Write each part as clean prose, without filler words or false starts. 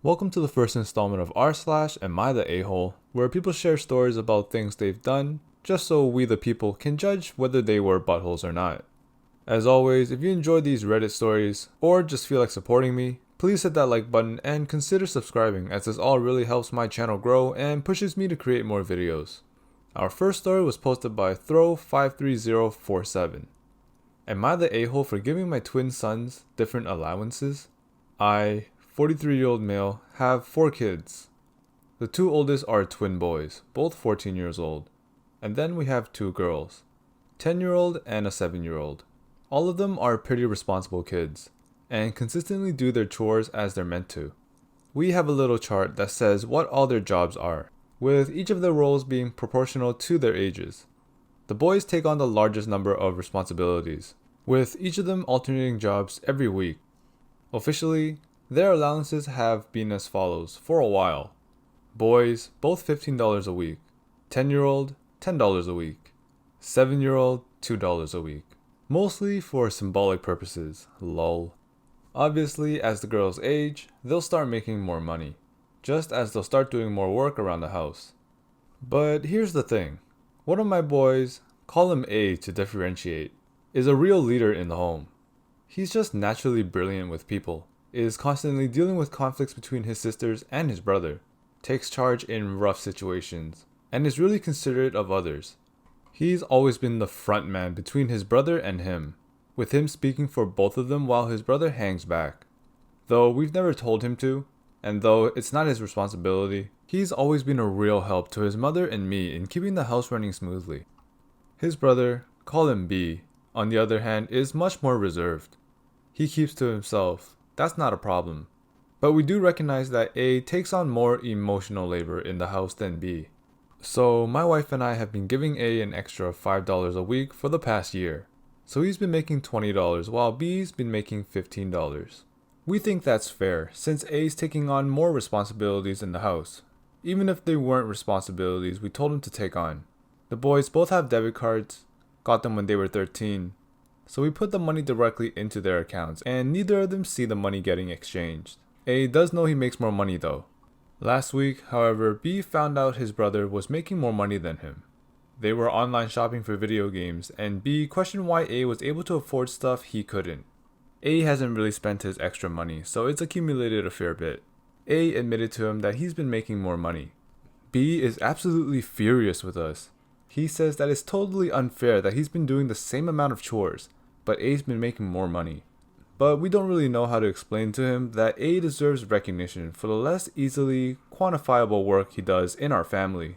Welcome to the first installment of r/AmITheAHole, where people share stories about things they've done, just so we the people can judge whether they were buttholes or not. As always, if you enjoy these Reddit stories, or just feel like supporting me, please hit that like button and consider subscribing, as this all really helps my channel grow and pushes me to create more videos. Our first story was posted by Throw53047. Am I the a-hole for giving my twin sons different allowances? I, 43-year-old male, have 4 kids. The 2 oldest are twin boys, both 14 years old. And then we have 2 girls, 10-year-old and a 7-year-old. All of them are pretty responsible kids, and consistently do their chores as they're meant to. We have a little chart that says what all their jobs are, with each of their roles being proportional to their ages. The boys take on the largest number of responsibilities, with each of them alternating jobs every week. Officially, their allowances have been as follows for a while. Boys, both $15 a week. 10-year-old, $10 a week. 7-year-old, $2 a week. Mostly for symbolic purposes, lol. Obviously, as the girls age, they'll start making more money, just as they'll start doing more work around the house. But here's the thing. One of my boys, call him A to differentiate, is a real leader in the home. He's just naturally brilliant with people, is constantly dealing with conflicts between his sisters and his brother, takes charge in rough situations, and is really considerate of others. He's always been the front man between his brother and him, with him speaking for both of them while his brother hangs back. Though we've never told him to, and though it's not his responsibility, he's always been a real help to his mother and me in keeping the house running smoothly. His brother, call him B, on the other hand, is much more reserved. He keeps to himself, that's not a problem. But we do recognize that A takes on more emotional labor in the house than B. So my wife and I have been giving A an extra $5 a week for the past year. So he's been making $20 while B's been making $15. We think that's fair, since A's taking on more responsibilities in the house. Even if they weren't responsibilities we told him to take on. The boys both have debit cards, got them when they were 13, so we put the money directly into their accounts and neither of them see the money getting exchanged. A does know he makes more money though. Last week, however, B found out his brother was making more money than him. They were online shopping for video games, and B questioned why A was able to afford stuff he couldn't. A hasn't really spent his extra money, so it's accumulated a fair bit. A admitted to him that he's been making more money. B is absolutely furious with us. He says that it's totally unfair that he's been doing the same amount of chores, but A's been making more money. But we don't really know how to explain to him that A deserves recognition for the less easily quantifiable work he does in our family.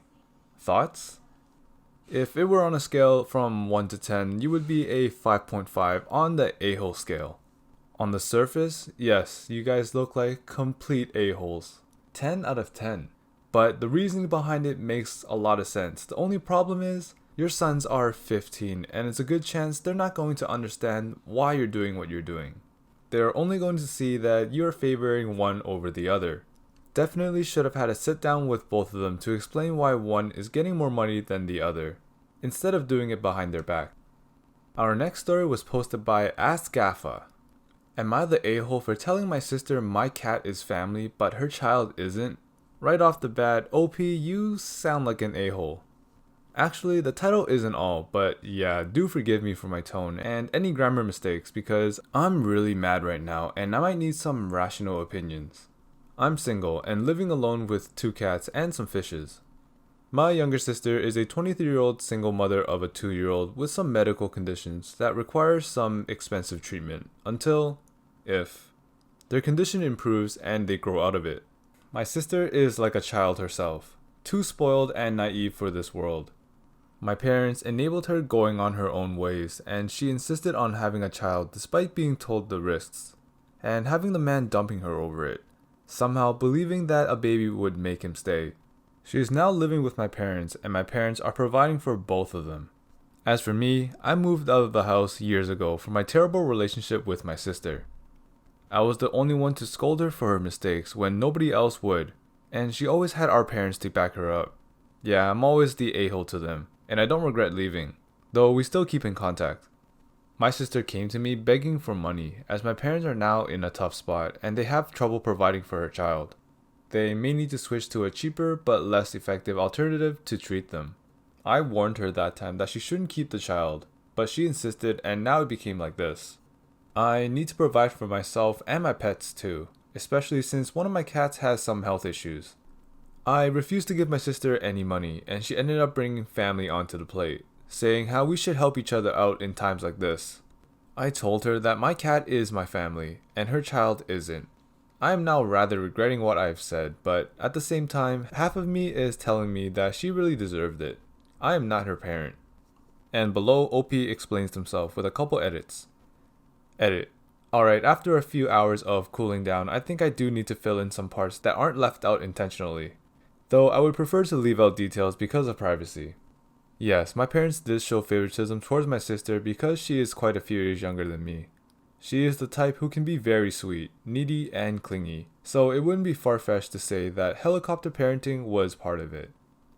Thoughts? If it were on a scale from 1 to 10, you would be a 5.5 on the a-hole scale. On the surface, yes, you guys look like complete a-holes. 10 out of 10. But the reasoning behind it makes a lot of sense. The only problem is, your sons are 15, and it's a good chance they're not going to understand why you're doing what you're doing. They're only going to see that you're favoring one over the other. Definitely should have had a sit down with both of them to explain why one is getting more money than the other, instead of doing it behind their back. Our next story was posted by AskGaffa. Am I the a-hole for telling my sister my cat is family but her child isn't? Right off the bat, OP, you sound like an a-hole. Actually, the title isn't all, but yeah, do forgive me for my tone and any grammar mistakes because I'm really mad right now and I might need some rational opinions. I'm single and living alone with 2 cats and some fishes. My younger sister is a 23-year-old single mother of a 2-year-old with some medical conditions that require some expensive treatment until, if, their condition improves and they grow out of it. My sister is like a child herself, too spoiled and naive for this world. My parents enabled her going on her own ways, and she insisted on having a child despite being told the risks, and having the man dumping her over it, somehow believing that a baby would make him stay. She is now living with my parents, and my parents are providing for both of them. As for me, I moved out of the house years ago for my terrible relationship with my sister. I was the only one to scold her for her mistakes when nobody else would, and she always had our parents to back her up. Yeah, I'm always the a-hole to them, and I don't regret leaving, though we still keep in contact. My sister came to me begging for money, as my parents are now in a tough spot and they have trouble providing for her child. They may need to switch to a cheaper but less effective alternative to treat them. I warned her that time that she shouldn't keep the child, but she insisted and now it became like this. I need to provide for myself and my pets too, especially since one of my cats has some health issues. I refused to give my sister any money and she ended up bringing family onto the plate, saying how we should help each other out in times like this. I told her that my cat is my family and her child isn't. I am now rather regretting what I have said, but at the same time, half of me is telling me that she really deserved it. I am not her parent. And below, OP explains himself with a couple edits. Edit. Alright, after a few hours of cooling down, I think I do need to fill in some parts that aren't left out intentionally. Though I would prefer to leave out details because of privacy. Yes, my parents did show favoritism towards my sister because she is quite a few years younger than me. She is the type who can be very sweet, needy, and clingy, so it wouldn't be far-fetched to say that helicopter parenting was part of it.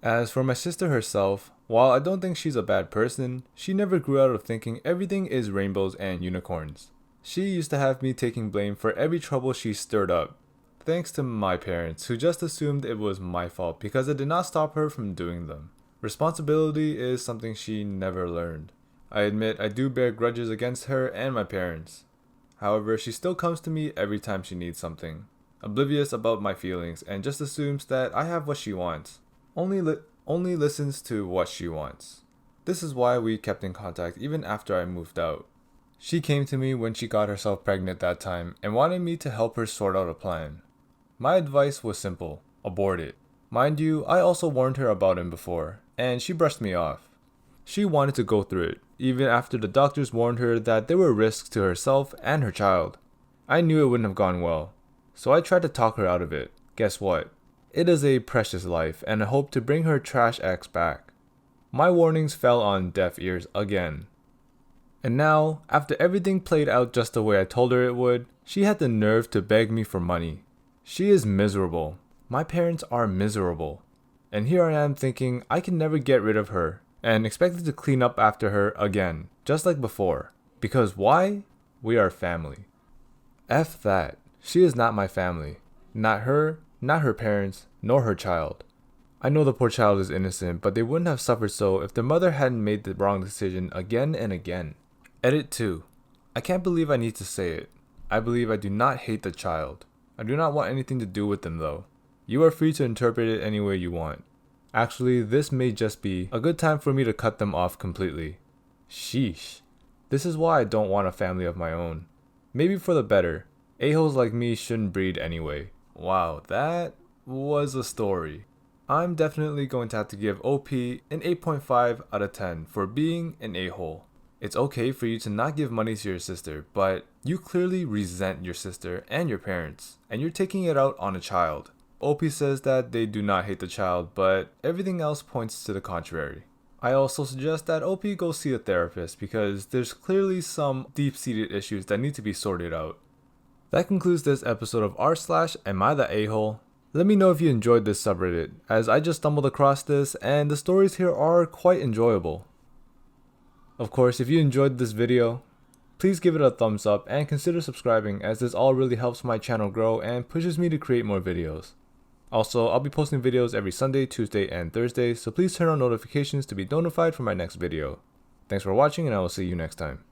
As for my sister herself, while I don't think she's a bad person, she never grew out of thinking everything is rainbows and unicorns. She used to have me taking blame for every trouble she stirred up, thanks to my parents who just assumed it was my fault because it did not stop her from doing them. Responsibility is something she never learned. I admit I do bear grudges against her and my parents. However, she still comes to me every time she needs something, oblivious about my feelings and just assumes that I have what she wants. Only listens to what she wants. This is why we kept in contact even after I moved out. She came to me when she got herself pregnant that time and wanted me to help her sort out a plan. My advice was simple: abort it. Mind you, I also warned her about him before, and she brushed me off. She wanted to go through it, even after the doctors warned her that there were risks to herself and her child. I knew it wouldn't have gone well, so I tried to talk her out of it. Guess what? It is a precious life, and I hope to bring her trash ex back. My warnings fell on deaf ears again. And now, after everything played out just the way I told her it would, she had the nerve to beg me for money. She is miserable. My parents are miserable. And here I am thinking I can never get rid of her, and expected to clean up after her again, just like before. Because why? We are family. F that. She is not my family. Not her, not her parents, nor her child. I know the poor child is innocent, but they wouldn't have suffered so if their mother hadn't made the wrong decision again and again. Edit 2. I can't believe I need to say it. I believe I do not hate the child. I do not want anything to do with them though. You are free to interpret it any way you want. Actually, this may just be a good time for me to cut them off completely. Sheesh. This is why I don't want a family of my own. Maybe for the better. A-holes like me shouldn't breed anyway. Wow, that was a story. I'm definitely going to have to give OP an 8.5 out of 10 for being an a-hole. It's okay for you to not give money to your sister, but you clearly resent your sister and your parents, and you're taking it out on a child. OP says that they do not hate the child, but everything else points to the contrary. I also suggest that OP go see a therapist because there's clearly some deep-seated issues that need to be sorted out. That concludes this episode of r/AmITheAHole. Let me know if you enjoyed this subreddit, as I just stumbled across this and the stories here are quite enjoyable. Of course, if you enjoyed this video, please give it a thumbs up and consider subscribing, as this all really helps my channel grow and pushes me to create more videos. Also, I'll be posting videos every Sunday, Tuesday, and Thursday, so please turn on notifications to be notified for my next video. Thanks for watching, and I will see you next time.